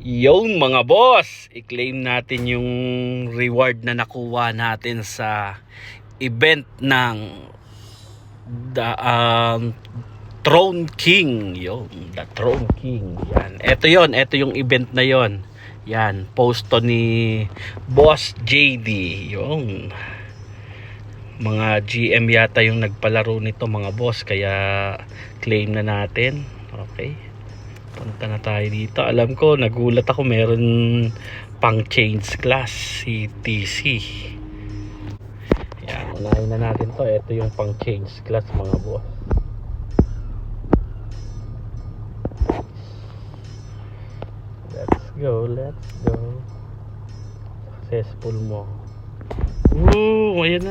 Yung mga boss, i-claim natin yung reward na nakuha natin sa event ng the Throne King. Yung the Throne King. Yan. Ito yung event na yon. Yan, posto ni Boss JD. Yung mga GM yata yung nagpalaro nito mga boss, kaya claim na natin. Okay. Punta na tayo dito. Alam ko, nagulat ako, meron pang change class si TC. Yan, unahin na natin to. Ito yung pang change class mga boss. Let's go. Successful mo. Ayan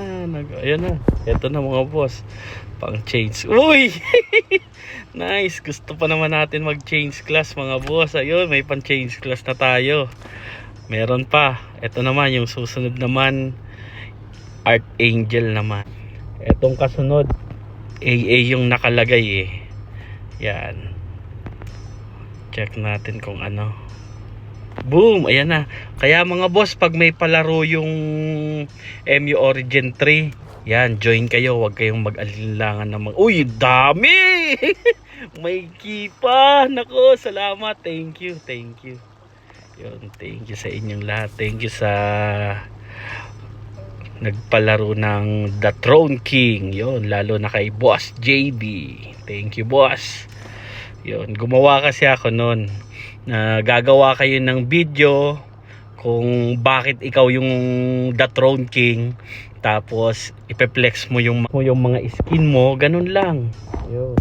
na. Ito na mga boss. Pang change. Uy! Nice. Gusto pa naman natin mag-change class mga boss. Ayun, may pang-change class na tayo. Meron pa. Ito naman, yung susunod naman, Archangel naman. Etong kasunod, AA yung nakalagay eh. Yan. Check natin kung ano. Boom! Ayan na. Kaya mga boss, pag may palaro yung MU Origin 3, yan, join kayo. Huwag kayong mag-alinlangan na Uy, dami! May kipa. Nako, salamat. Thank you. Yun, thank you sa inyong lahat. Thank you sa nagpalaro ng The Throne King. Yun, lalo na kay Boss JD. Thank you, boss. Yun, gumawa kasi ako noon na gagawa kayo ng video kung bakit ikaw yung The Throne King, tapos ipeplex mo yung mga skin mo, ganun lang. Yun.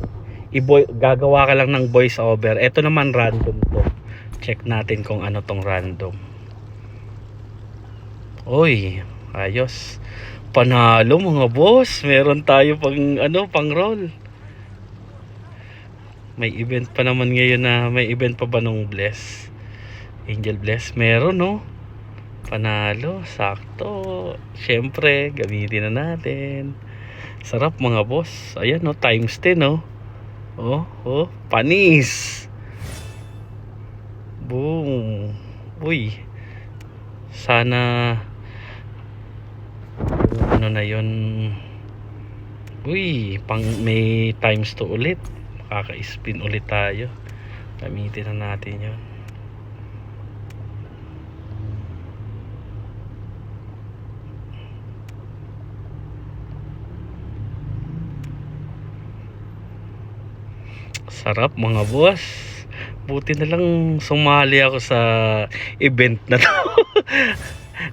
Gagawa ka lang ng voice over. Ito naman random to. Check natin kung ano tong random. Uy, ayos. Panalo mga boss. Meron tayo pang roll. May event pa naman ngayon na may event pa ba nung Bless? Angel Bless? Meron no? Panalo, sakto. Syempre, gamitin na natin. Sarap mga boss. Ayan no, times 10 no. Panis. Boom. Uy. Sana ano na yun. Uy, may times 2 ulit. Makaka-spin ulit tayo. Gamitin na natin yun. Sarap mga boss. Buti na lang sumali ako sa event na to.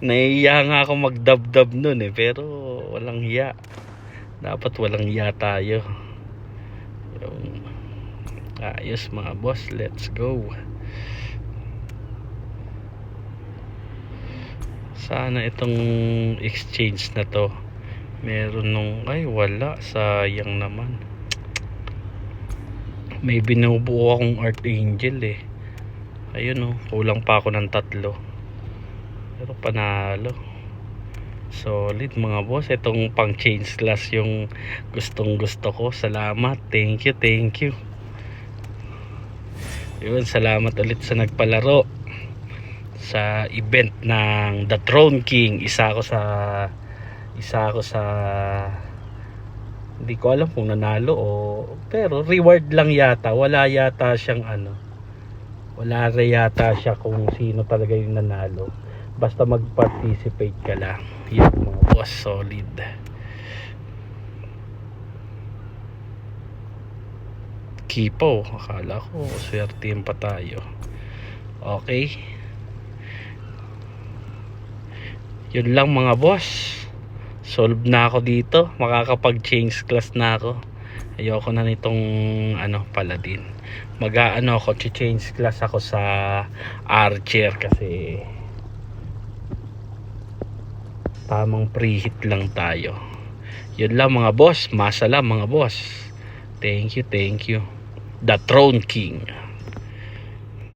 Naiiya nga ako magdab-dab nun eh, pero walang hiya. Dapat walang hiya tayo. Ayos mga boss, let's go. Sana itong exchange na to meron nung wala, sayang naman. May binubuo akong Archangel eh. Ayun kulang pa ako ng 3. Pero panalo. Solid mga boss. Itong pang change class yung gustong gusto ko. Salamat. Thank you. Yun, salamat ulit sa nagpalaro sa event ng The Throne King. Isa ako sa hindi ko alam kung nanalo pero reward lang yata. Wala yata siyang wala yata siya kung sino talaga yung nanalo. Basta mag-participate ka lang. Yan mga boss, solid. Kipo, akala ko swertein pa tayo. Okay, yun lang mga boss. Solve na ako dito. Makakapag-change class na ako. Ayoko na nitong paladin. Ako change class ako sa archer kasi tamang preheat lang tayo. Yun lang mga boss. Masalam mga boss. Thank you. The Throne King.